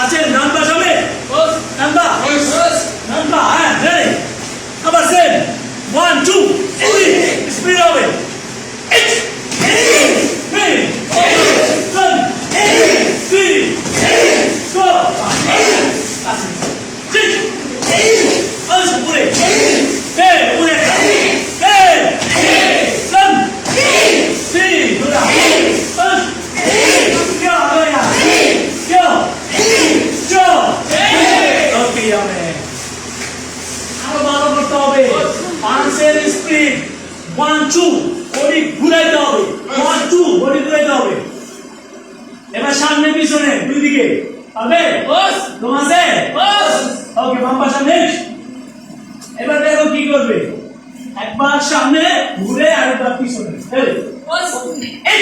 আছেন নাম্বা সবে নাম্বা নাম্বা হ্যাঁ রেডি আবার সেম 1 2 3 স্পিড হবে 1 2 বডি ঘুরাইতে হবে 1 2 বডি ঘুরাইতে হবে এবার সামনে পিছনে দুই দিকে হবে বস তোমাছে বস ওকে বাম পাশে নেক্সট এবার দেখো কি করবে একবার সামনে ঘুরে আর একবার পিছনে বস এই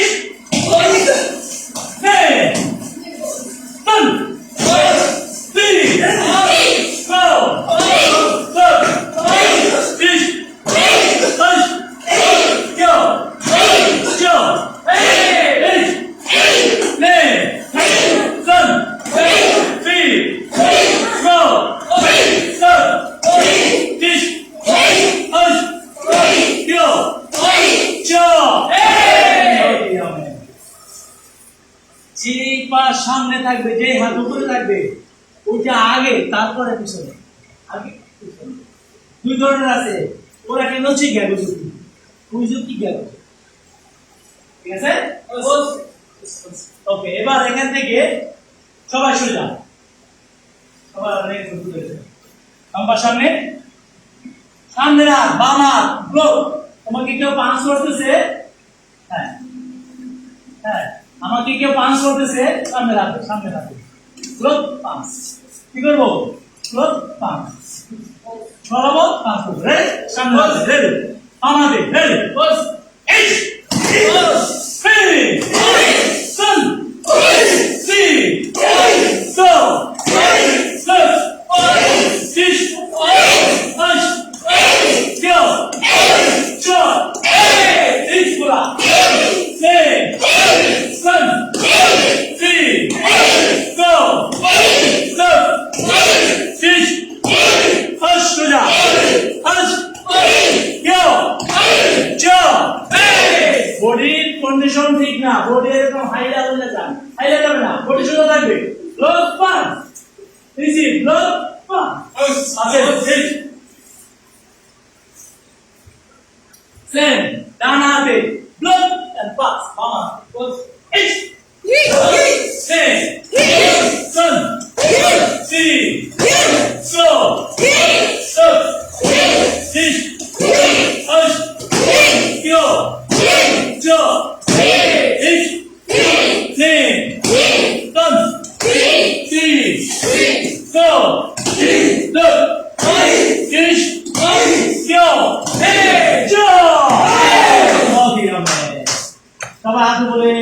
হে টান বস 3 সামনে থাকবে যে হাত উপরে থাকবে ওইটা আগে তারপরে পিছনে আগে পিছনে দুই ধরনের আছে ওরা কেন ঠিক গেল বুঝছো কি গেল ঠিক আছে ওকে এবার এখান থেকে সবাই সরে যাও সবাই অনেক দূরে যাও আমার সামনে সামনে না বাম হাত ব্লক তোমাকে কেউ পাঁচ করতেছে হ্যাঁ হ্যাঁ আমাকে কেউ পাঁচ করতেছে সামনে রাখো ব্লক পাঁচ কি করবো ব্লক পাঁচ সরাবো পাঁচ করবো রেডি সামনে রেডি আমাদের রেডি বস এই বস ফিনিশ সান সি সো সস সিস আশ কিও চো এই পুরা সে সান সি সো সস সিস আশ সোজা আশ কিও চো বডির কন্ডিশন ঠিক না বডি এরকম হাইলা হয়ে যায় হাইলা যাবে না বডি সোজা থাকবে block pass easy block pass আছে ঠিক সেম ডান হাতে ব্লক এন্ড পাস বামা পাস ইচ সেম সান সি সো সো সিস আশ কিও চো ইচ সেম সান সি সো look ish kyo jo okay amen সবাই হাত বলে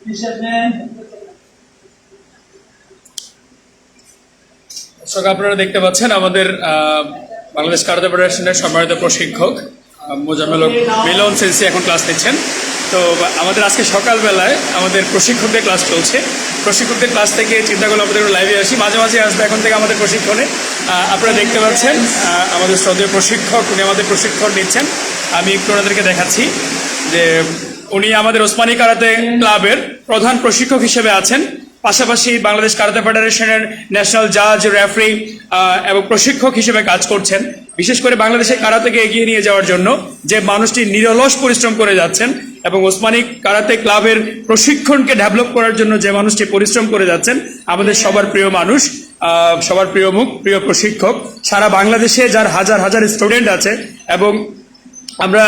নিঃশ্বাসেন দর্শক আপনারা দেখতে পাচ্ছেন আমাদের বাংলাদেশ কারাতে ফেডারেশনের সম্মানিত প্রশিক্ষক মোজাম্মেল হক মিলন সেন্সি এখন ক্লাস নিচ্ছেন তো আমাদের আজকে সকালবেলায় আমাদের প্রশিক্ষকদের ক্লাস চলছে প্রশিক্ষকদের ক্লাস থেকে চিন্তা করলে আমাদের লাইভে আসি মাঝে মাঝে আসবে এখন থেকে আমাদের প্রশিক্ষণে আপনারা দেখতে পাচ্ছেন আমাদের শ্রদ্ধেয় প্রশিক্ষক উনি আমাদের প্রশিক্ষণ নিচ্ছেন আমি একটু ওনাদেরকে দেখাচ্ছি যে উনি আমাদের ওসমানী কারাতে ক্লাবের প্রধান প্রশিক্ষক হিসেবে আছেন পাশাপাশি বাংলাদেশ কারাতে ফেডারেশনের ন্যাশনাল জাজ রেফারি এবং প্রশিক্ষক হিসেবে কাজ করছেন বিশেষ করে বাংলাদেশের কারাতেকে এগিয়ে নিয়ে যাওয়ার জন্য যে মানুষটি নিরলস পরিশ্রম করে যাচ্ছেন এবং ওসমানী কারাতে ক্লাবের প্রশিক্ষণকে ডেভেলপ করার জন্য যে মানুষটি পরিশ্রম করে যাচ্ছেন আমাদের সবার প্রিয় মানুষ সবার প্রিয় মুখ প্রিয় প্রশিক্ষক সারা বাংলাদেশে যার হাজার হাজার স্টুডেন্ট আছে এবং আমরা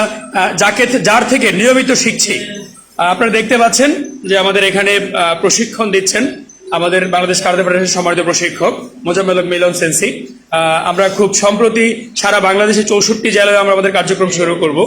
যার থেকে নিয়মিত শিখছি আপনারা দেখতে পাচ্ছেন যে আমাদের এখানে প্রশিক্ষণ দিচ্ছেন আমাদের বাংলাদেশ কারাতে ফেডারেশনের সম্মানিত প্রশিক্ষক মোজাম্মেল হক মিলন সেন্সি আমরা খুব সম্প্রতি সারা বাংলাদেশে 64 জেলায় আমরা আমাদের কার্যক্রম শুরু করব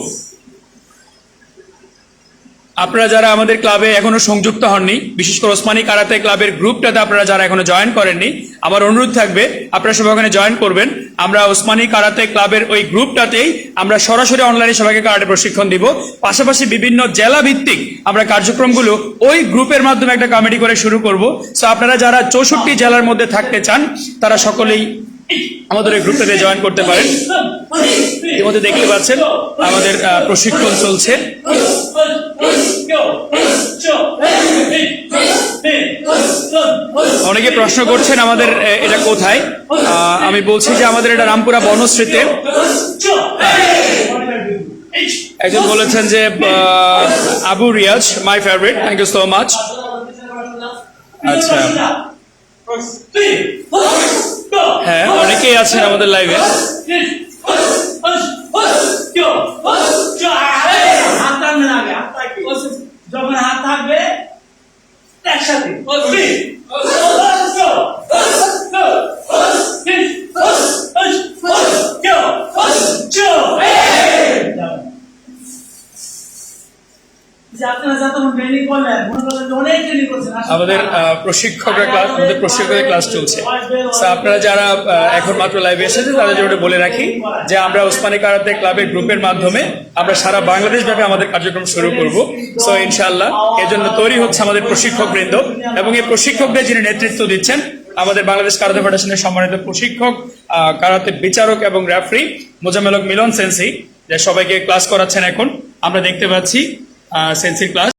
আপনারা যারা আমাদের ক্লাবে এখনো সংযুক্ত হননি, বিশেষ করে ওসমানী কারাতে ক্লাবের গ্রুপটাতে আপনারা যারা এখনো জয়েন করেননি, আমার অনুরোধ থাকবে আপনারা সবাই ওখানে জয়েন করবেন। আমরা ওসমানী কারাতে ক্লাবের ওই গ্রুপটাতেই আমরা সরাসরি অনলাইনে সবাইকে কারাটে প্রশিক্ষণ দিব। পাশাপাশি বিভিন্ন জেলা ভিত্তিক আমরা কার্যক্রমগুলো ওই গ্রুপের মাধ্যমে একটা কমিটি করে শুরু করব। সো আপনারা যারা 64 জেলার মধ্যে থাকতে চান তারা সকলেই আমাদের এই গ্রুপটাতে জয়েন করতে পারেন। ইতিমধ্যে দেখতে পাচ্ছেন আমাদের প্রশিক্ষণ চলছে। অনেকে প্রশ্ন করছেন আমাদের এটা কোথায়। আমি বলছি যে আমাদের এটা রামপুরা বনশ্রীতে। একজন বলেছেন যে Abu Riaz my favourite, thank you so much. আচ্ছা, হ্যাঁ অনেকেই আছেন আমাদের লাইভে। যখন হাত থাকবে একসাথে আমাদের প্রশিক্ষকের ক্লাস চলছে। আপনারা যারা এখন মাত্র লাইভে এসেছেন তাদের জন্য বলে রাখি যে আমরা ওসমানী কারাতে ক্লাবের গ্রুপের মাধ্যমে আমরা সারা বাংলাদেশ ব্যাপী আমাদের কার্যক্রম শুরু করব। সো ইনশাআল্লাহ এর জন্য তৈরি হচ্ছে আমাদের প্রশিক্ষক বৃন্দ, এবং এই প্রশিক্ষকদের যিনি নেতৃত্ব দিচ্ছেন আমাদের বাংলাদেশ কারাতে ফেডারেশনের সম্মানিত প্রশিক্ষক, কারাতে বিচারক এবং রেফারি মোজাম্মেল হক মিলন সেন্সি, যে সবাইকে ক্লাস করাচ্ছেন। এখন আমরা দেখতে পাচ্ছি সেন্সির ক্লাস।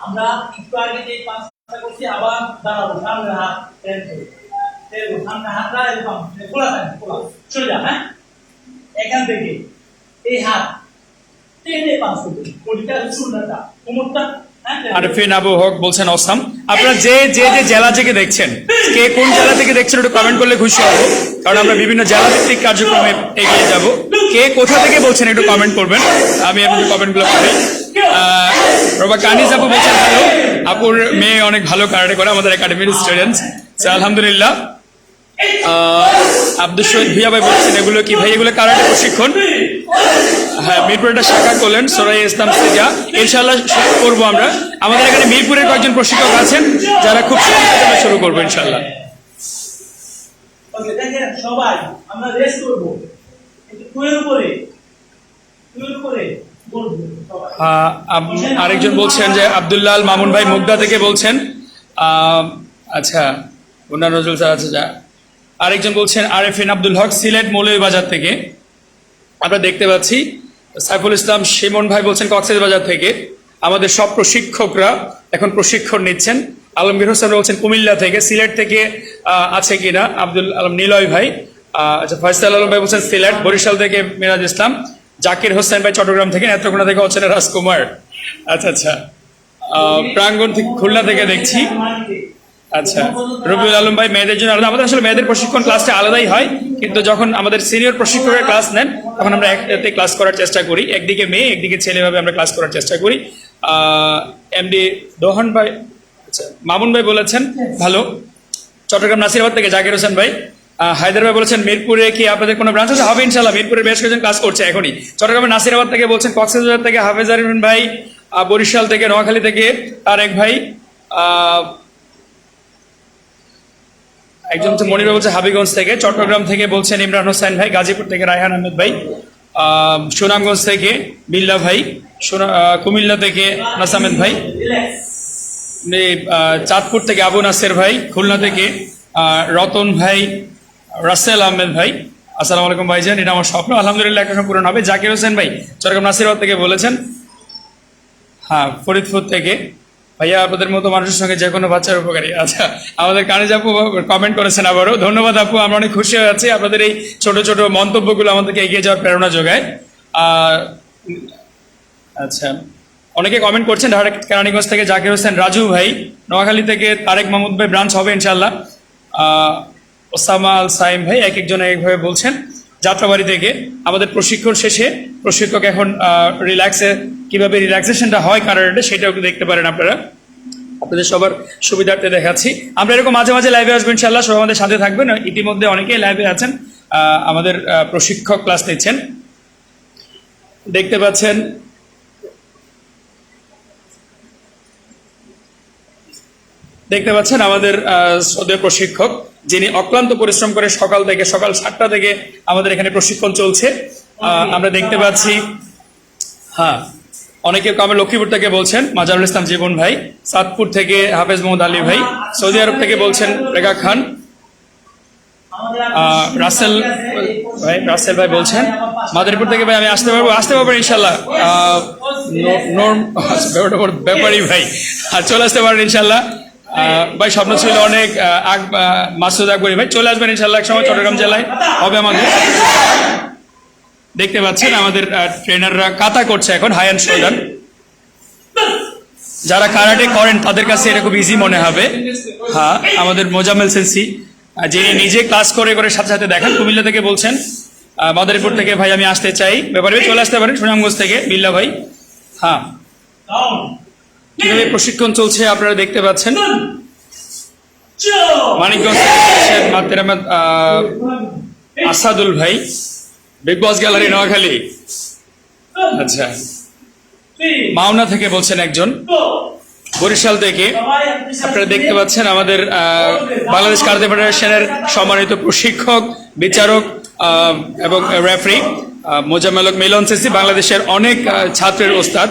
আমরা একটু আগে যে পাঁচটা করছি আবার দাঁড়াবো, সামনে হাত টেনবো, সামনে হাতটা এরকম খোলা থাকবে, খোলা চলে যা। হ্যাঁ, এখান থেকে এই হাত টেনে পাঁচ করবে, কোটিটা শূন্যটা কোমরটা। আরফিন আবু হক বলছেন অসাম। আপনারা যে যে যে জেলা থেকে দেখছেন, কে কোন জেলা থেকে দেখছেন একটু কমেন্ট করলে খুশি হব, কারণ আমরা বিভিন্ন জেলা ভিত্তিক কার্যক্রমে এগিয়ে যাব। কে কোথা থেকে বলছেন একটু কমেন্ট করবেন, আমি আপনাদের কমেন্টগুলো পড়ি। রবা কানিজ আপু বলছেন হ্যালো, আপুর মেয়ে অনেক ভালো কারাটে করে, আমাদের একাডেমির স্টুডেন্টস, আলহামদুলিল্লাহ। আব্দুল শহীদ ভিয়া ভাই বলছেন এগুলো কি ভাই? এগুলো কারাটে প্রশিক্ষণ। হ্যাঁ, মিরপুর একটা শাখা করলেন সরাই ইসলাম সিজা, ইনশাআল্লাহ করবো আমরা। আমাদের এখানে মিরপুরের কয়েকজন প্রশিক্ষক আছেন যারা খুব সহজে শুরু করবো ইনশাআল্লাহ। ওকে, দেখেন সবাই আমরা রেস্ট করব, একটু টুয়ের উপরে বলবো সবাই। আরেকজন বলছেন যে আব্দুল্লাহ আল মামুন ভাই মুগদা থেকে বলছেন। আচ্ছা, মুন্না নজরুল স্যার আছে। যা আরেকজন বলছেন আরেফিন আব্দুল হক সিলেট মৌলভীবাজার থেকে। আমরা দেখতে পাচ্ছি সাইফুল ইসলাম শিমন ভাই বলছেন কক্সবাজার থেকে। আমাদের সব প্রশিক্ষকরা এখন প্রশিক্ষণ নিচ্ছেন। আলমগীর হোসেন বলছেন কুমিল্লা থেকে। সিলেট থেকে আছে কিনা আব্দুল আলম নিলয় ভাই। আচ্ছা, ফয়সাল আলম ভাই বলছেন সিলেট। বরিশাল থেকে মিরাজ ইসলাম। জাকির হোসেন ভাই চট্টগ্রাম থেকে। নেত্রকোনা থেকে হচ্ছেন রাজকুমার। আচ্ছা আচ্ছা, প্রাঙ্গণ থেকে খুলনা থেকে দেখছি। আচ্ছা, রবিউল আলম ভাই মেয়েদের জন্য আলাদা। আমাদের আসলে মেয়েদের প্রশিক্ষণ ক্লাসটা আলাদাই হয়, কিন্তু যখন আমাদের সিনিয়র প্রশিক্ষকের ক্লাস নেন তখন আমরা একসাথে ক্লাস করার চেষ্টা করি। একদিকে মেয়ে একদিকে ছেলেভাবে আমরা ক্লাস করার চেষ্টা করি। এমডি দোহন ভাই, আচ্ছা মামুন ভাই বলেছেন ভালো। চট্টগ্রাম নাসিরাবাদ থেকে জাকির হোসেন ভাই। হায়দার ভাই বলেছেন মিরপুরে কি আপনাদের কোনো ব্রাঞ্চ আছে? হবে ইনশাল্লাহ, মিরপুরে বেশ কয়েকজন ক্লাস করছে এখনই। চট্টগ্রামের নাসিরাবাদ থেকে বলছেন, কক্সবাজার থেকে হাফেজ আরিফিন ভাই, বরিশাল থেকে, নোয়াখালী থেকে আরেক ভাই, একজন হচ্ছে মনির ভাই বলছে হাবিগঞ্জ থেকে। চট্টগ্রাম থেকে বলছেন ইমরান হোসেন ভাই। গাজীপুর থেকে রায়হান আহমেদ ভাই। সুনামগঞ্জ থেকে বিল্লা ভাই। কুমিল্লা থেকে নাসামেদ ভাই। চাঁদপুর থেকে আবু নাসের ভাই। খুলনা থেকে রতন ভাই, রাসেল আহমেদ ভাই। আসসালামু আলাইকুম ভাইজান, এটা আমার স্বপ্ন, আলহামদুলিল্লাহ একটা পূরণ হবে। জাকির হোসেন ভাই চট্টগ্রাম নাসিরাবাদ থেকে বলেছেন। হ্যাঁ, ফরিদপুর থেকে ভাইয়া আপনাদের মতো মানুষের সঙ্গে যে কোনো বাচ্চার উপকারী। আচ্ছা, আমাদের কানিজ আপু কমেন্ট করেছেন আবারও, ধন্যবাদ আপু। আমরা অনেক খুশি হয়ে আছি, আপনাদের এই ছোট ছোট মন্তব্যগুলো আমাদেরকে এগিয়ে যাওয়ার প্রেরণা যোগায়। আচ্ছা, অনেকে কমেন্ট করছেন কেরানীগঞ্জ থেকে জাকির হোসেন রাজু ভাই। নোয়াখালী থেকে তারেক মাহমুদ ভাই, ব্রাঞ্চ হবে ইনশাল্লাহ। ওসামা আল সাইম ভাই, এক একজন একভাবে বলছেন। যাত্রাবাড়ি থেকে আমাদের প্রশিক্ষণ শেষে প্রশিক্ষক এখন কিভাবে রিল্যাক্সেশনটা হয় কারাটে সেটাও দেখতে পারেন আপনারা। আপনাদের সবার সুবিধার্থে দেখাচ্ছি। আমরা এরকম মাঝে মাঝে লাইভে আসবো ইনশাল্লাহ, সবাই আমাদের সাথে থাকবেন। ইতিমধ্যে অনেকেই লাইভে আছেন, আমাদের প্রশিক্ষক ক্লাস নিচ্ছেন। দেখতে পাচ্ছেন দেখতে পাচ্ছেন আমাদের শ্রদ্ধেয় প্রশিক্ষক, যিনি অক্লান্ত পরিশ্রম করে সকাল 7টা থেকে আমাদের এখানে প্রশিক্ষণ চলছে। আমরা দেখতে পাচ্ছি, হ্যাঁ, অনেকে আমার লক্ষ্মীপুর থেকে বলছেন মাজারুল ইসলাম জীবন ভাই, সাতপুর থেকে হাফেজ মোহাম্মদ আলী ভাই, সৌদি আরব থেকে বলছেন রেখা খান, রাসেল ভাই বলছেন মাদারীপুর থেকে ভাই আমি আসতে পারবো ইনশাল্লাহ। ব্যাপারী ভাই আর চলে আসতে পারেন ইনশাল্লাহ। ভাই স্বপ্ন ছিল অনেক, মাসুদ আকবরী ভাই চলে আসবেন ইনশাল্লাহ এক সময়, চট্টগ্রাম জেলায় হবে আমাদের। দেখতে পাচ্ছেন আমাদের ট্রেনাররা কাতা করছে এখন, হাই অ্যান্ড শোল্ডার। যারা কারাটে করেন তাদের কাছে এটা খুব ইজি মনে হবে। হ্যাঁ, আমাদের মোজাম্মেল সেন্সি, যিনি নিজে ক্লাস করে সাথে সাথে দেখান, কুমিল্লা থেকে বলছেন। মাদারীপুর থেকে ভাই আমি আসতে চাই, ব্যাপারে চলে আসতে পারেন। সুনামগঞ্জ থেকে বিল্লা ভাই। হ্যাঁ, কিভাবে প্রশিক্ষণ চলছে আপনারা দেখতে পাচ্ছেন। মানিকগঞ্জ থেকে মাতের আহমেদ আসাদুল ভাই, বিগ বস গ্যালারি নোয়াখালী। আচ্ছা, মাওনা থেকে বলছেন একজন, বরিশাল থেকে। আপনারা দেখতে পাচ্ছেন আমাদের বাংলাদেশ কারাতে ফেডারেশনের সম্মানিত প্রশিক্ষক, বিচারক এবং রেফারি মোজাম্মেল হক মিলন সেন্সি, বাংলাদেশের অনেক ছাত্রের ওস্তাদ,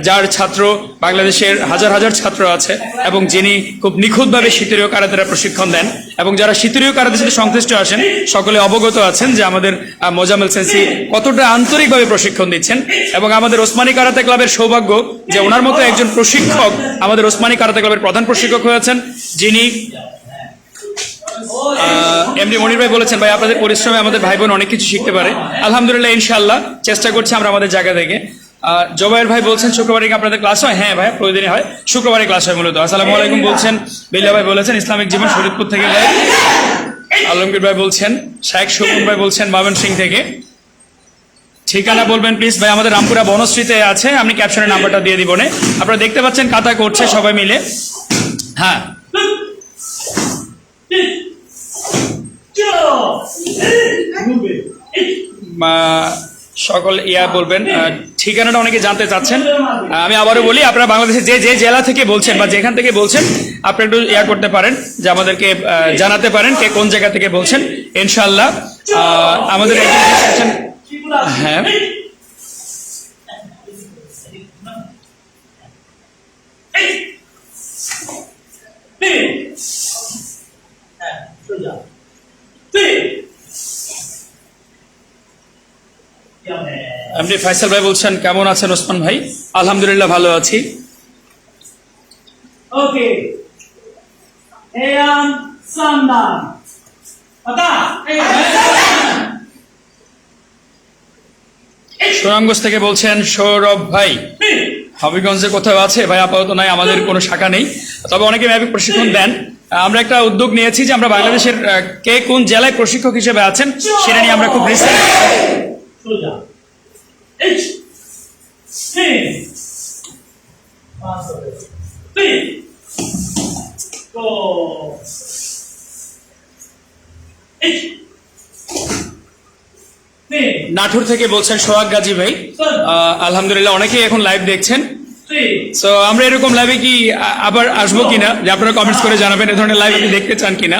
যার ছাত্র বাংলাদেশের হাজার হাজার ছাত্র আছে এবং যিনি খুব নিখুঁতভাবে শীতলীয় কারাতেরা প্রশিক্ষণ দেন। এবং যারা শীতলীয় কারাতের সাথে সংশ্লিষ্ট আছেন সকলে অবগত আছেন যে আমাদের মোজাম্মেল সেন্সি কতটা আন্তরিকভাবে প্রশিক্ষণ দিচ্ছেন। এবং আমাদের ওসমানী কারাতে ক্লাবের সৌভাগ্য যে ওনার মতো একজন প্রশিক্ষক আমাদের ওসমানী কারাতে ক্লাবের প্রধান প্রশিক্ষক হয়েছেন, যিনি এমডি মনির ভাই বলেছেন ভাই আপনাদের পরিশ্রমে আমাদের ভাই বোন অনেক কিছু শিখতে পারে। আলহামদুলিল্লাহ, ইনশাআল্লাহ চেষ্টা করছি আমরা আমাদের জায়গা থেকে। জবাইর ভাই বলছেন শুক্রবারে কি আপনাদের ক্লাস হয়? হ্যাঁ ভাই, প্রতিদিনই হয়, শুক্রবারে ক্লাস হয় মূলত। আসসালামু আলাইকুম বলছেন বিল্লা ভাই, বলেছেন ইসলামিক জীবন শরীয়তপুর থেকে ভাই। আলমগীর ভাই বলছেন, শাইখ সুমন ভাই বলছেন ময়মনসিং থেকে। ঠিকানা বলবেন প্লিজ ভাই। আমাদের রামপুরা বনশ্রীতে আছে, আমি ক্যাপশনের নাম্বারটা দিয়ে দিব না। আপনারা দেখতে পাচ্ছেন কাতা করছে সবাই মিলে। হ্যাঁ, সকল বলবেন ঠিকানাটা অনেকে জানতে চাচ্ছেন। আমি আবারও বলি, আপনারা বাংলাদেশে যে জেলা থেকে বলছেন বা যেখান থেকে বলছেন আপনারা একটু করতে পারেন যে আমাদেরকে জানাতে পারেন কে কোন জায়গা থেকে বলছেন। ইনশাআল্লাহ আমাদের হ্যাঁ, এমডি ফাইসাল ভাই বলছেন কেমন আছেন ওসমান ভাই? আলহামদুলিল্লাহ ভালো আছি। ওকে, এয়ান সান্দান আতা সুনামগঞ্জ থেকে বলছেন সৌরভ ভাই, হবিগঞ্জে কোথাও আছে ভাই? আপাতত নাই, আমাদের কোনো শাখা নেই, তবে অনেকে ম্যাপিক প্রশিক্ষণ দেন। আমরা একটা উদ্যোগ নিয়েছি যে আমরা বাংলাদেশের কে কোন জেলায় প্রশিক্ষক হিসেবে আছেন সেটা নিয়ে আমরা খুব রিসার্চ নাটোর থেকে বলছেন সোহাগ গাজী ভাই। আলহামদুলিল্লাহ অনেকেই এখন লাইভ দেখছেন। সো আমরা এরকম লাইভে কি আবার আসবো কিনা, যে আপনারা কমেন্টস করে জানাবেন এই ধরনের লাইভ আপনি দেখতে চান কিনা।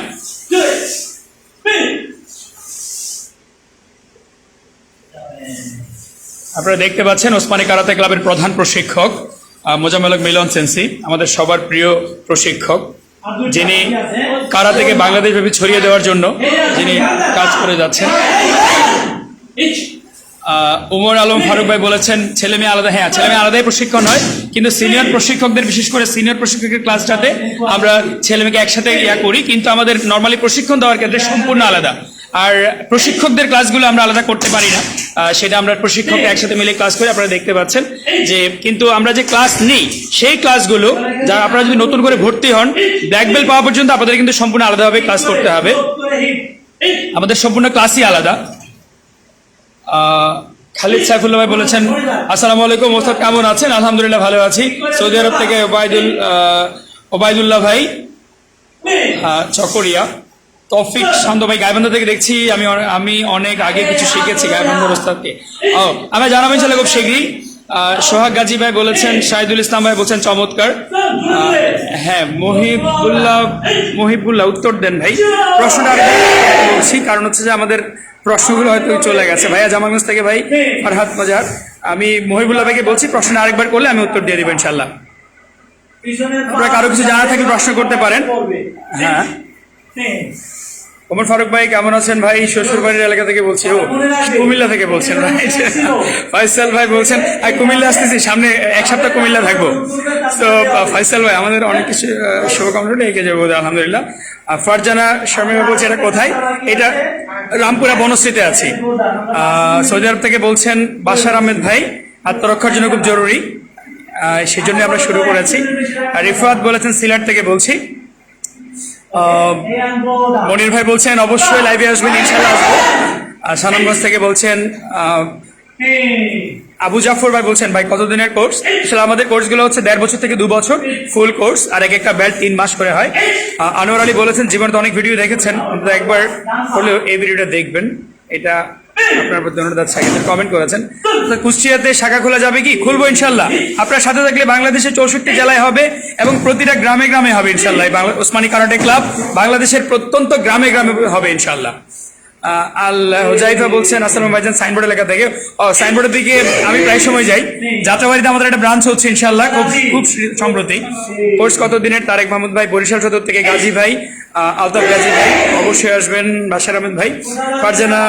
আপনারা দেখতে পাচ্ছেন ওসমানী কারাতে ক্লাবের প্রধান প্রশিক্ষক মোজাম্মেল হক মিলন সেন্সি, আমাদের সবার প্রিয় প্রশিক্ষক, যিনি কারাতেকে বাংলাদেশ ব্যাপী ছড়িয়ে দেওয়ার জন্য যিনি কাজ করে যাচ্ছেন। উমর আলম ফারুক ভাই বলেছেন ছেলে মেয়ে আলাদা। হ্যাঁ, ছেলে মেয়ে আলাদাই প্রশিক্ষণ হয়, কিন্তু সিনিয়র প্রশিক্ষকদের, বিশেষ করে সিনিয়র প্রশিক্ষকের ক্লাসটাতে আমরা ছেলে মেয়েকে একসাথে করি, কিন্তু আমাদের নর্মালি প্রশিক্ষণ দেওয়ার ক্ষেত্রে সম্পূর্ণ আলাদা। আর প্রশিক্ষকদের ক্লাসগুলো আমরা আলাদা করতে পারি না, সেটা আমরা প্রশিক্ষক একসাথে মিলে ক্লাস করি। আপনারা দেখতে পাচ্ছেন যে, কিন্তু আমরা যে ক্লাস নিই সেই ক্লাসগুলো যারা আপনারা যদি নতুন করে ভর্তি হন ব্ল্যাক বেল্ট পাওয়া পর্যন্ত আপনাদের কিন্তু সম্পূর্ণ আলাদাভাবে ক্লাস করতে হবে, আমাদের সম্পূর্ণ ক্লাসই আলাদা। খালিদ সাইফুল্লাহ ভাই বলেছেন আসসালামু আলাইকুম ওস্তাদ কেমন আছেন? আলহামদুলিল্লাহ ভালো আছি। সৌদি আরব থেকে ওবায়দুল্লাহ ভাই, চকরিয়া। তৌফিক শান্ত ভাই গাইবান্ধা থেকে দেখছি, আমি অনেক আগে কিছু শিখেছি গাইবান্ধার ওস্তাদকে। আমরা জানাবেন চলে খুব শীঘ্রই। সোহাগ গাজী ভাই বলেছেন, শাহিদুল ইসলাম ভাই বলছেন চমৎকার। হ্যাঁ, মহিবুল্লাহ উত্তর দেন ভাই। প্রশ্নটা আর বলছি, কারণ হচ্ছে যে আমাদের প্রশ্নগুলো হয়তো চলে গেছে। ভাইয়া জামালগঞ্জ থেকে ভাই ফারহাদ মজার, আমি মহিবুল্লাহ ভাইকে বলছি প্রশ্ন আরেকবার করলে আমি উত্তর দিয়ে দিব ইনশাল্লাহ। আপনারা কারো কিছু জানা থাকলে প্রশ্ন করতে পারেন। হ্যাঁ, ওমর ফারুক ভাই কেমন আছেন ভাই? শ্বশুর বাড়ির এলাকা থেকে বলছি। ও কুমিল্লা থেকে বলছেন ভাই। ফয়সাল ভাই বলছেন কুমিল্লা আসতেছি, সামনে এক সপ্তাহ কুমিল্লা থাকবো। তো ফয়সাল ভাই আমাদের অনেক কিছু শুভকামনা এগিয়ে যাবো আলহামদুলিল্লাহ। ফারজানা শর্মিমা বলছে এটা কোথায়? এটা রামপুরা বনশ্রীতে আছি। সৌদি আরব থেকে বলছেন বাশার আহমেদ ভাই, আত্মরক্ষার জন্য খুব জরুরি, সেই জন্য আমরা শুরু করেছি। আর রিফাত বলেছেন সিলেট থেকে বলছি। মনির ভাই বলছেন অবশ্যই লাইভে আসবেন, ইনশাল্লাহ আসবো। সানামগঞ্জ থেকে বলছেন আবু জাফর ভাই বলছেন ভাই কতদিনের কোর্স? আসলে আমাদের কোর্সগুলো হচ্ছে 1.5 বছর থেকে 2 বছর ফুল কোর্স, আর একটা বেল্ট 3 মাস করে হয়। আনোয়ার আলী বলেছেন জীবনে তো অনেক ভিডিও দেখেছেন, অন্তত একবার হলেও এই ভিডিওটা দেখবেন, এটা আপনার প্রতি অনুরোধ আছে। কমেন্ট করেছেন কুষ্টিয়াতে শাখা খোলা যাবে কি? খুলবো ইনশাল্লাহ। আপনার সাথে থাকলে বাংলাদেশের 64 জেলায় হবে এবং প্রতিটা গ্রামে গ্রামে হবে ইনশাল্লাহ। ওসমানী কারাটে ক্লাব বাংলাদেশের প্রত্যন্ত গ্রামে গ্রামে হবে ইনশাল্লাহ। আল হুজাইফা বলছেন আসসালামু ভাইজান সাইনবোর্ড এলাকা থেকে। সাইনবোর্ডের দিকে আমি প্রায় সময় যাই। যাত্রাবাড়িতে আমাদের একটা ব্রাঞ্চ হচ্ছে ইনশাল্লাহ খুব সম্প্রতি। কোর্স কত দিনের? তারেক মাহমুদ ভাই বরিশাল সদর থেকে, গাজী ভাই, আলতাফ গাজী ভাই অবশ্যই আসবেন, বাশার আহমেদ ভাই। ফারজানা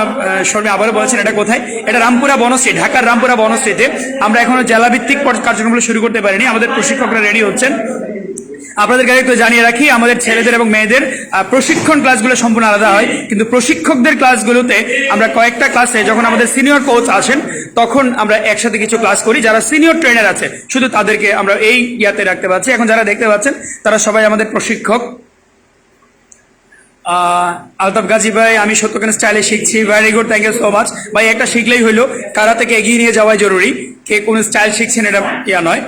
শর্মী আবারও বলেছেন এটা কোথায়? এটা রামপুরা বনশ্রী, ঢাকার রামপুরা বনশ্রীতে। আমরা এখনো জেলাভিত্তিক কার্যক্রমগুলো শুরু করতে পারিনি, আমাদের প্রশিক্ষকরা রেডি হচ্ছেন। আপনাদেরকে একটু জানিয়ে রাখি, আমাদের ছেলেদের এবং মেয়েদের প্রশিক্ষণ ক্লাসগুলো সম্পূর্ণ আলাদা হয়, কিন্তু প্রশিক্ষকদের ক্লাসগুলোতে আমরা কয়েকটা ক্লাসে যখন আমাদের সিনিয়র কোচ আসেন তখন আমরা একসাথে কিছু ক্লাস করি। যারা সিনিয়র ট্রেনার আছে শুধু তাদেরকে আমরা এই ইয়াতে রাখতে পারছি। এখন যারা দেখতে পাচ্ছেন তারা সবাই আমাদের প্রশিক্ষক। আলতাফ গাজী ভাই আমি সত্যকেন স্টাইলে শিখছি, very good, thank you so much ভাই। একটা শিখলেই হইলো, কারা থেকে এগিয়ে নিয়ে যাওয়াই জরুরি, কে কোন স্টাইল শিখছেন এটা ইয়া নয়।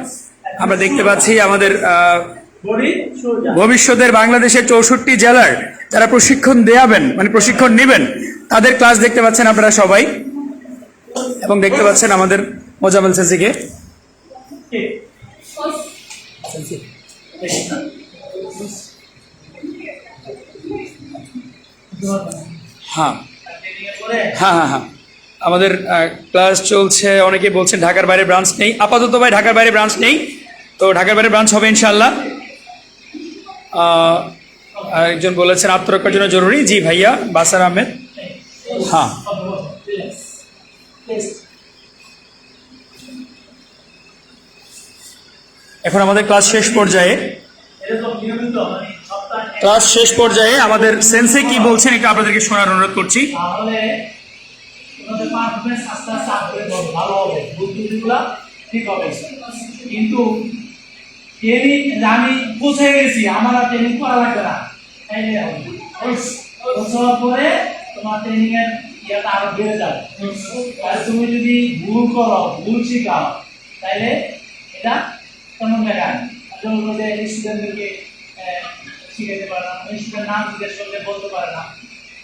আমরা দেখতে পাচ্ছি আমাদের ভবিষ্যতের বাংলাদেশের 64 জেলার যারা প্রশিক্ষণ দেয়াবেন, মানে প্রশিক্ষণ নেবেন, তাদের ক্লাস দেখতে পাচ্ছেন আপনারা সবাই, এবং দেখতে পাচ্ছেন আমাদের মোজাম্মেল সেন্সিকে। হ্যাঁ হ্যাঁ হ্যাঁ হ্যাঁ, আমাদের ক্লাস চলছে। অনেকে বলছেন ঢাকার বাইরে ব্রাঞ্চ নেই, আপাতত ভাই ঢাকার বাইরে ব্রাঞ্চ নেই, তো ঢাকার বাইরে ব্রাঞ্চ হবে ইনশাল্লাহ। একজন বলেছেন আত্মরক্ষার জন্য জরুরি, জি ভাইয়া বাসার আহমেদ। হ্যাঁ, এখন আমাদের ক্লাস শেষ পর্যায়ে। আমাদের সেন্সে কি বলছেন একটু আপনাদেরকে শোনার অনুরোধ করছি। কিন্তু আমি পৌঁছে গেছি, আমার আর ট্রেনিং করা লাগবে না, পরে তোমার ট্রেনিং এর ইয়েটা আরো বেড়ে যাবে। তুমি যদি ভুল করো, ভুল শিখাও, তাহলে এটা তেমন দেখায় স্টুডেন্টদেরকে শিখাতে পারে না, স্টুডেন্ট নাম জিজ্ঞেস করলে বলতে পারে না,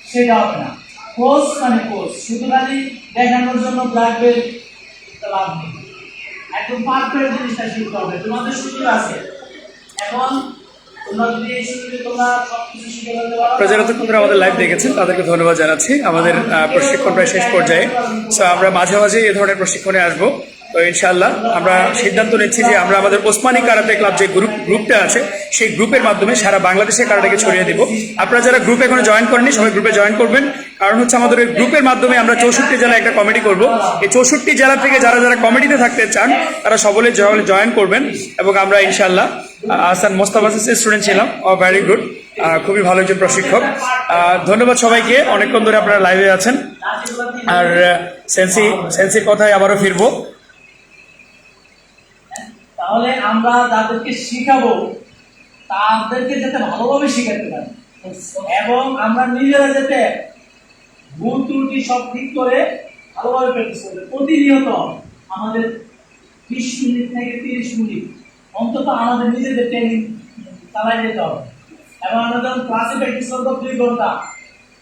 সেটা হবে না। কোর্স মানে কোর্স, শুধু খালি দেখানোর জন্য ব্ল্যাক বেল্ট লাভ নেই, একদম পারফেক্ট জিনিসটা শিখতে হবে। তোমাদের সুযোগ আছে এখন, তোমরা যদি এই সুযোগে তোমরা সবকিছু শিখে ফেলতে পারো। আপনারা যারা এতক্ষণ ধরে আমাদের লাইভ দেখেছেন তাদেরকে ধন্যবাদ জানাচ্ছি। আমাদের প্রশিক্ষণ প্রায় শেষ পর্যায়ে, সো আমরা মাঝে মাঝে এই ধরনের প্রশিক্ষণে আসবো। তো ইনশাআল্লাহ আমরা সিদ্ধান্ত নিচ্ছি যে আমরা আমাদের ওসমানী কারাতে ক্লাব যে গ্রুপটা আছে সেই গ্রুপের মাধ্যমে সারা বাংলাদেশে কারাটেকে ছড়িয়ে দিব। আপনারা যারা গ্রুপে এখনো জয়েন করেননি সবাই গ্রুপে জয়েন করবেন, কারণ হচ্ছে আমাদের এই গ্রুপের মাধ্যমে আমরা 64 জেলায় একটা কমিটি করব। এই 64 জেলা থেকে যারা যারা কমিটিতে থাকতে চান তারা সকলে জয়েন করবেন, এবং আমরা ইনশাআল্লাহ আহসান মোস্তাফাজের স্টুডেন্ট ছিলাম, ভেরি গুড, খুবই ভালো একজন প্রশিক্ষক। ধন্যবাদ সবাইকে, অনেকক্ষণ ধরে আপনারা লাইভে আছেন। আর সেন্সির কথায় আবারও ফিরবো। তাহলে আমরা যাদেরকে শিখাবো তাদেরকে যাতে ভালোভাবে শিখাতে পারি, এবং আমরা নিজেরা যাতে ভুল ত্রুটি সব ঠিক করে ভালোভাবে প্র্যাকটিস করতে প্রতিনিয়ত আমাদের 20 মিনিট থেকে 30 মিনিট অন্তত আমাদের নিজেদের ট্রেনিং চালাই যেতে হবে। এবং আমরা যখন ক্লাসে প্র্যাকটিস করবো 2 ঘন্টা,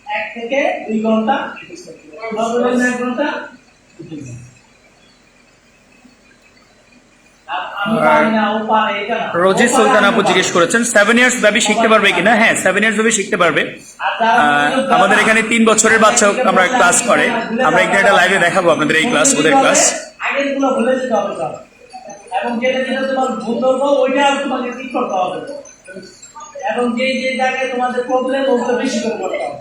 1 থেকে 2 ঘন্টা প্র্যাকটিস করতে হবে, 1 ঘন্টা। আমি পারি না, ও পারে, এটা না। রোজি ও পারে, সুলতান আমি আপু পারি। জিজ্ঞেস করেছেন 7 ইয়ার্স বেবি শিখতে পারবে কিনা। হ্যাঁ, 7 ইয়ার্স বেবি শিখতে পারবে। আর যারা আমাদের এখানে 3 বছরের বাচ্চা আমরা ক্লাস করে, আমরা একটা লাইভে দেখাবো আপনাদের এই ক্লাস, ওদের ক্লাস। আগের গুলো ভুলে যেতে হবে সব। এবং যেটা যেটা তোমার ভুল করবো ওইটা আর তোমাকে ঠিক করতে হবে। এবং যে যে জায়গায় তোমাদের প্রবলেম ওগুলো বেশি করে করতে হবে।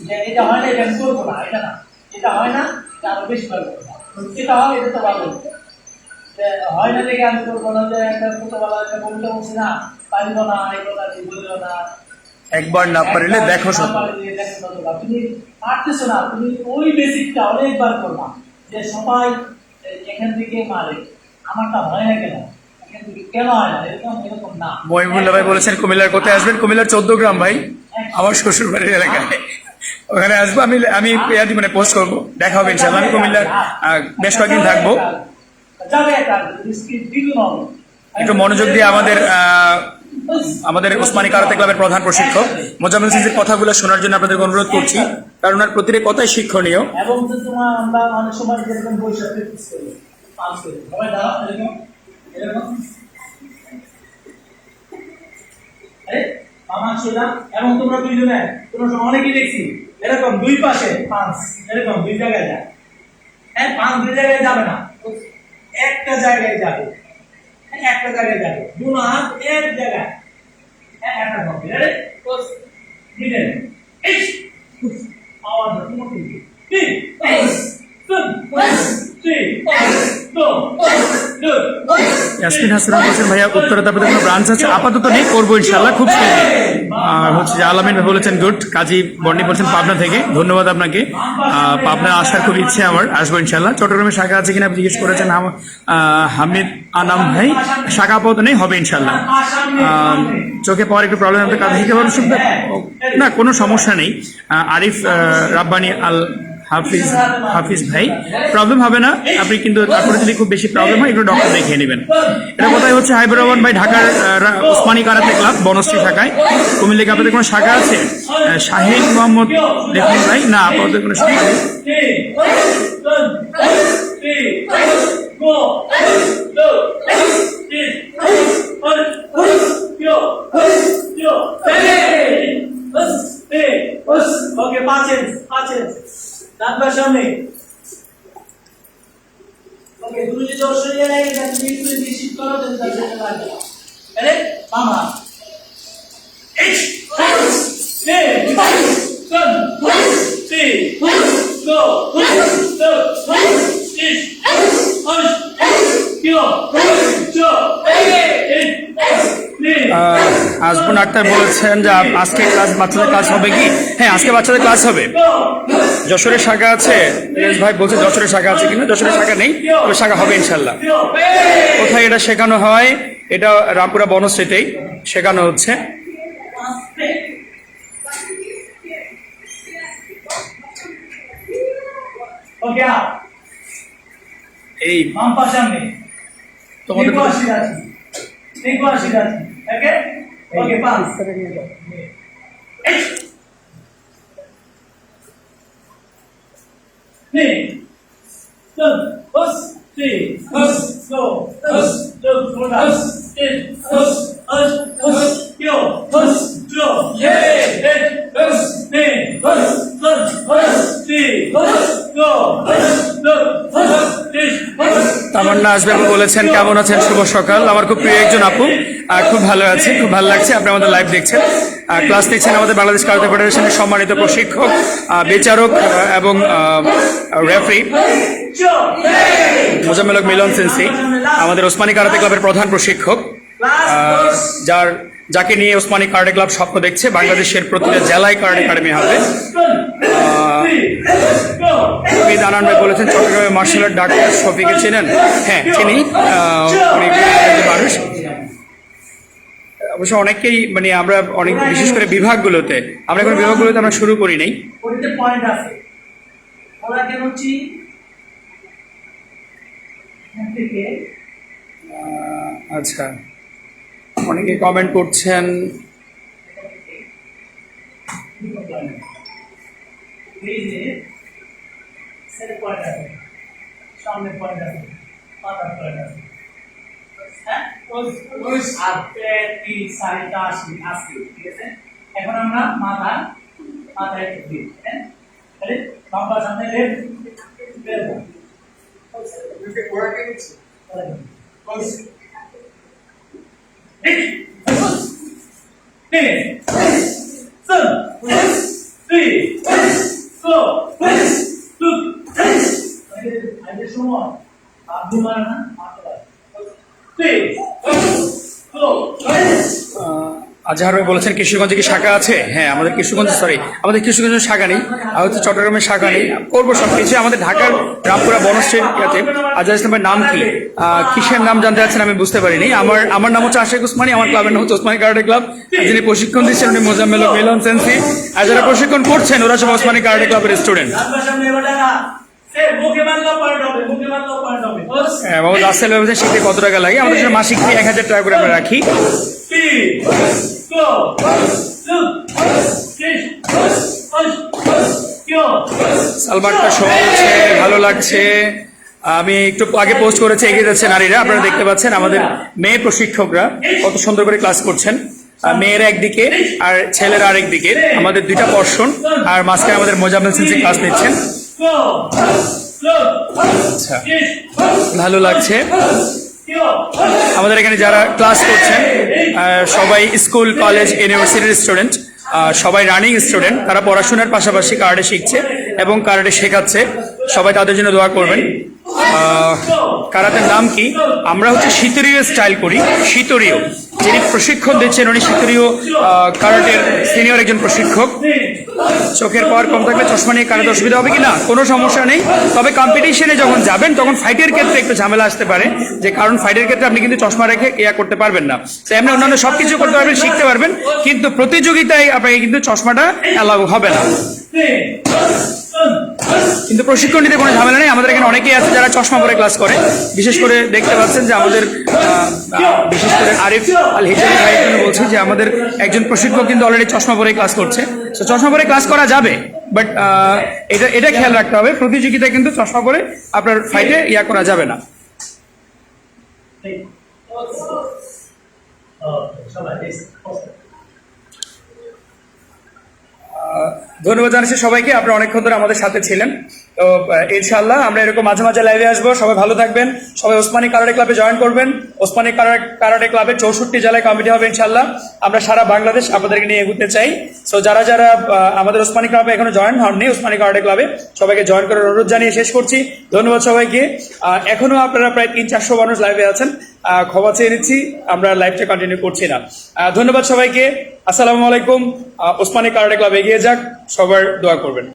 যে এটা হয় না, এটা আমি করবো না, এটা না, এটা হয় না, এটা আরো বেশি করে করবো। যেটা হয় এটা তো ভালো। যে হয় না দেখে আমি করবো না, যে একটা ছোটবেলা একটা বলতে বলছি না, পারিব না, এগুলো না, বুঝলো না। একবার না পারলে দেখো না সব। পারলে দেখো শত। তুমি পারতেছো না, তুমি ওই বেসিকটা অনেকবার করবা। যে সবাই এখান থেকে মারে, আমারটা হয় না কেন, এখান থেকে কেন হয় না, এরকম এরকম না। মহিবুল্লাহ ভাই বলেছেন কুমিল্লার কোথায় আসবেন। কুমিল্লার 14 গ্রাম ভাই, আমার শ্বশুর বাড়ির এলাকায়। ওখানে আসবো, আমি মানে পোস্ট করবো, দেখা হবে ইনশাআল্লাহ। আমি কুমিল্লার বেশ কয়েকদিন থাকবো। যাবে একটা দ্বিগুণ হবে। একটু মনোযোগ দিয়ে আমাদের ওসমানী কারাতে ক্লাবের প্রধান প্রশিক্ষক মোজাম্মেল সিজির কথাগুলো শোনার জন্য আপনাদের অনুরোধ করছি, কারণ ওনার প্রতিটি কথাই শিক্ষণীয়। এবং যে তোমার আমরা অনেক সময় যেরকম বৈশাখ প্র্যাকটিস করি, পাস করি, সবাই দাঁড়াও, এরকম এরকম। মামা ছিলাম এবং তোমরা দুইজনে তোমরা অনেকেই দেখছি এরকম দুই পাশে পাঁচ, এরকম দুই জায়গায় যায়। হ্যাঁ, পাঁচ দুই জায়গায় যাবে না, একটা জায়গায় যাবে। একটা জায়গায় যাবে, দু হাত এক জায়গায়। হ্যাঁ, একটা হবে। রেডি? মিডল। এইচ আওয়াজ তোমার কি? তিন তিন তিন দো দো। ইয়াসমিন হাসান বলছেন ভাইয়া উত্তরে তারপরে কোনো ব্রাঞ্চ আছে? আপাতত নেই, করবো ইনশাল্লাহ খুব শীঘ্রই। আর হচ্ছে যে আলামিন ভাই বলেছেন গুড, কাজী বন্ডি বলছেন পাবনা থেকে, ধন্যবাদ আপনাকে। পাবনা আসার খুব ইচ্ছে আমার, আসবো ইনশাল্লাহ। চট্টগ্রামে শাখা আছে কিনা আপনি জিজ্ঞেস করেছেন হামিদ আনাম ভাই, শাখা আপাতত নেই, হবে ইনশাল্লাহ। চোখে পাওয়ার একটু প্রবলেম, আপনার কাঁধে শিখতে পারবেন না, কোনো সমস্যা নেই। আরিফ রাব্বানি আল হাফিজ ভাই, প্রবলেম হবে না আপনি, কিন্তু তারপরে যদি খুব বেশি প্রবলেম হয় একটু ডক্টর দেখিয়ে নেবেন। এটা কোথায় হচ্ছে? হাইবুর রহমান ভাই, ঢাকার ওসমানী কারাতে ক্লাব, বনশ্রী শাখায়। কুমিল্লাকে আপনাদের কোনো শাখা আছে? শাহিদ মোহাম্মদ দেখুন ভাই, না আপাতত কোনো শাখা নেই। ওকে, পাঁচেন দাঁতবার সামনে। ওকে, তুমি যদি অস্ট্রেলিয়া লাগে তাহলে তুমি একটু রিসিভ করো, তাহলে তার সাথে লাগবে। আরে মামা এইচ নে সন সি গো দো ইস অস কিও চো আসবুন আক্তার বলেছেন যে আজকে ক্লাস, বাচ্চাদের ক্লাস হবে কি? হ্যাঁ, আজকে বাচ্চাদের ক্লাস হবে। যশোরের শাখা আছে, ইলিয়াস ভাই বলছে যশোরের শাখা আছে কিনা। যশোরের শাখা নেই, তবে শাখা হবে ইনশাল্লাহ। কোথায় এটা শেখানো হয়? এটা রামপুরা বনশ্রীতেই শেখানো হচ্ছে। ওকে, এই মাম্পা সামনে তোমাদের দেখো আসি ওকে ওকে, পাস এইচ নে সন বস সি বস গো বস দো বস ইস বস অস বস কিও বস জো ইয়ে এইচ বস নে বস সন বস সি বস গো বস দো বস ইস বস। তামান্না আসবে বলেছেন কেমন আছেন? শুভ সকাল। আমার খুব প্রিয় একজন আপু, খুব ভালো আছি, খুব ভালো লাগছে। আপনি আমাদের লাইভ দেখছেন, ক্লাস দেখছেন। আমাদের বাংলাদেশ কারাতে ফেডারেশনের সম্মানিত প্রশিক্ষক, বিচারক এবং রেফারি মোজাম্মেল হক মিলন সেন্সি, আমাদের ওসমানী কারাতে ক্লাবের প্রধান প্রশিক্ষক, যাকে নিয়ে ওসমানী কারাতে ক্লাব স্বপ্ন দেখছে বাংলাদেশের প্রতিটা জেলায় কারাতে একাডেমি হবে। আনান ভাই বলেছেন চট্টগ্রামে মার্শাল আর্ট ডাক্তার শফিকে চেনেন? হ্যাঁ, চিনি, উনি মানুষ। অবশ্য অনেকেই মানে আমরা অনেক, বিশেষ করে বিভাগগুলোতে, আমরা এখন বিভাগগুলোতে আমরা শুরু করি নাই। পয়েন্ট আছে, ওরা কেন হচ্ছে আচ্ছা, অনেকে কমেন্ট করছেন। সামনে পয়েন্ট আছে, মাথার পয়েন্ট আছে, হ্যাঁ আর পেট পিঠ সাইডটা আসবে আজকে ঠিক আছে এখন আমরা মাথায় একটু দিই হ্যাঁ তাহলে বাম্পার সামনে লেফট বের করো আজহার ভাই বলেছেন কিশোরগঞ্জে কি শাখা আছে? হ্যাঁ, আমাদের কিশোরগঞ্জে শাখা নেই, আর হচ্ছে চট্টগ্রামের শাখা নেই। করবো সব কিছু। আমাদের ঢাকার রামপুরা বনশ্রীর ইয়াতে আজহার ইসলামের নাম কি, কিসের নাম জানতে চাচ্ছেন আমি বুঝতে পারিনি। আমার নাম হচ্ছে আশিক উসমানী, আমার ক্লাবের নাম হচ্ছে ওসমানী কারাটে ক্লাব। যিনি প্রশিক্ষণ দিচ্ছেন উনি মোজাম্মেল হক মিলন সেন্সি, আর যারা প্রশিক্ষণ করছেন ওরা সব ওসমানী কারাটে ক্লাবের স্টুডেন্ট। হ্যাঁ, বাবু রাসেল ভেবেছেন শিখতে কত টাকা লাগে? আমাদের সাথে মাসিক 1000 টাকা করে আমরা রাখি। সালবারটা সহজ হচ্ছে, ভালো লাগছে। আমি একটু আগে পোস্ট করেছি, এগিয়ে যাচ্ছে নারীরা। আপনারা দেখতে পাচ্ছেন আমাদের মেয়ে প্রশিক্ষকরা কত সুন্দর করে ক্লাস করছেন। মেয়েরা একদিকে আর ছেলেরা আরেকদিকে, আমাদের দুইটা পর্ষণ, আর মাঝখানে আমাদের মোজাম্মেল সেন্সি ক্লাস নিচ্ছেন। আচ্ছা, ভালো লাগছে। আমাদের এখানে যারা ক্লাস করছেন সবাই স্কুল, কলেজ, ইউনিভার্সিটির স্টুডেন্ট, সবাই রানিং স্টুডেন্ট। তারা পড়াশোনার পাশাপাশি কারাটে শিখছে এবং কারাটে শেখাচ্ছে। সবাই তাদের জন্য দোয়া করবেন। কারাতের নাম কি? আমরা হচ্ছে শীতরীয় স্টাইল করি। শীতরীয় যিনি প্রশিক্ষণ দিচ্ছেন উনি শীতরীয় কারাটের সিনিয়র একজন প্রশিক্ষক। চোখের পাওয়ার কম থাকলে চশমা নিয়ে কারাতে অসুবিধা হবে কিনা? কোনো সমস্যা নেই, তবে কম্পিটিশনে যখন যাবেন তখন ফাইটের ক্ষেত্রে একটু ঝামেলা আসতে পারে, যে কারণ ফাইটের ক্ষেত্রে আপনি কিন্তু চশমা রেখে ইয়া করতে পারবেন না। এমনি অন্যান্য সবকিছু করতে পারবেন, শিখতে পারবেন, কিন্তু প্রতিযোগিতায় আপনাকে কিন্তু চশমাটা অ্যালাউ হবে না। কিন্তু প্রশিক্ষণ নিতে কোনো ঝামেলা নেই। আমাদের এখানে অনেকেই আছে যারা চশমা পরে ক্লাস করে। বিশেষ করে দেখতে পাচ্ছেন যে আমাদের বিশেষ করে আরিফ আল হিজারি ভাইয়ের জন্য বলছি যে আমাদের একজন প্রশিক্ষক কিন্তু অলরেডি চশমা পরে ক্লাস করছে। তো চশমা পরে ক্লাস করা যাবে, বাট এটা খেয়াল রাখতে হবে, প্রতিযোগিতায় কিন্তু চশমা পরে আপনার ফাইটে ইয়া করা যাবে না। ধন্যবাদ জানাচ্ছি সবাইকে, আপনারা অনেকক্ষণ ধরে আমাদের সাথে ছিলেন। তো ইনশাআল্লাহ আমরা এরকম মাঝে মাঝে লাইভে আসবো। সবাই ভালো থাকবেন, সবাই ওসমানী কারাটে ক্লাবে জয়েন করবেন। ওসমানী কারাটে ক্লাবে 64 জেলায় কমিটি হবে ইনশাআল্লাহ। আমরা সারা বাংলাদেশ আপনাদেরকে নিয়ে এগোতে চাই। সো যারা যারা আমাদের ওসমানী ক্লাবে এখনো জয়েন হননি, ওসমানী কারাটে ক্লাবে সবাইকে জয়েন করার অনুরোধ জানিয়ে শেষ করছি। ধন্যবাদ সবাইকে। এখনো আপনারা প্রায় 300-400 মানুষ লাইভে আছেন, ক্ষমা চেয়ে নিচ্ছি, আমরা লাইভটা কন্টিনিউ করছি না। ধন্যবাদ সবাইকে। আসসালামু আলাইকুম। ওসমানী কারাটে ক্লাব এগিয়ে যাক, সবার দোয়া করবেন।